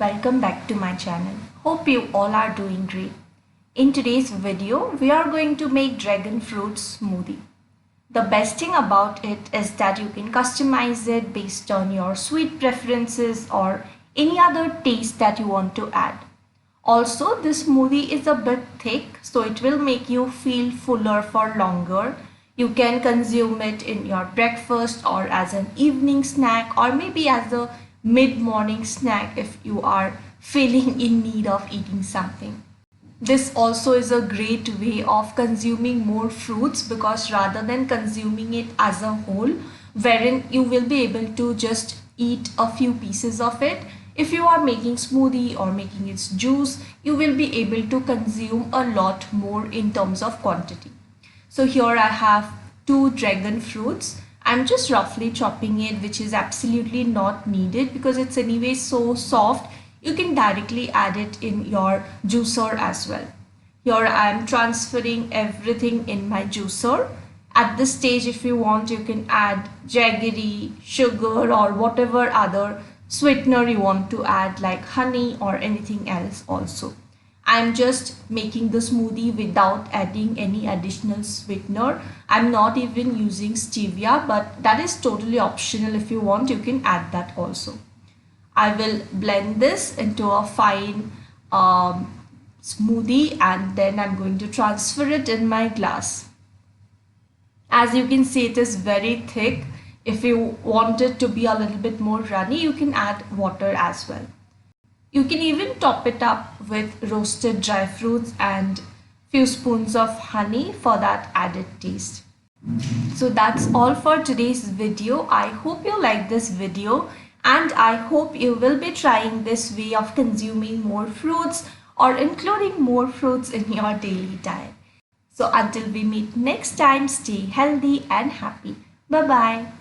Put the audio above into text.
welcome back to my channel. Hope you all are doing great. In today's video, we are going to make dragon fruit smoothie. The best thing about it is that you can customize it based on your sweet preferences or any other taste that you want to add. Also, this smoothie is a bit thick, so it will make you feel fuller for longer. You can consume it in your breakfast or as an evening snack or maybe as a mid-morning snack if you are feeling in need of eating something. This also is a great way of consuming more fruits because rather than consuming it as a whole, wherein you will be able to just eat a few pieces of it, if you are making smoothie or making its juice, you will be able to consume a lot more in terms of quantity. So here I have two dragon fruits. I'm just roughly chopping it, which is absolutely not needed because it's anyway so soft. You can directly add it in your juicer as well. Here I am transferring everything in my juicer. At this stage, if you want, you can add jaggery, sugar or whatever other sweetener you want to add like honey or anything else also. I'm just making the smoothie without adding any additional sweetener. I'm not even using stevia, but that is totally optional. If you want, you can add that also. I will blend this into a fine smoothie and then I'm going to transfer it in my glass. As you can see, it is very thick. If you want it to be a little bit more runny, you can add water as well. You can even top it up with roasted dry fruits and few spoons of honey for that added taste. So that's all for today's video. I hope you like this video and I hope you will be trying this way of consuming more fruits or including more fruits in your daily diet. So until we meet next time, stay healthy and happy. Bye bye.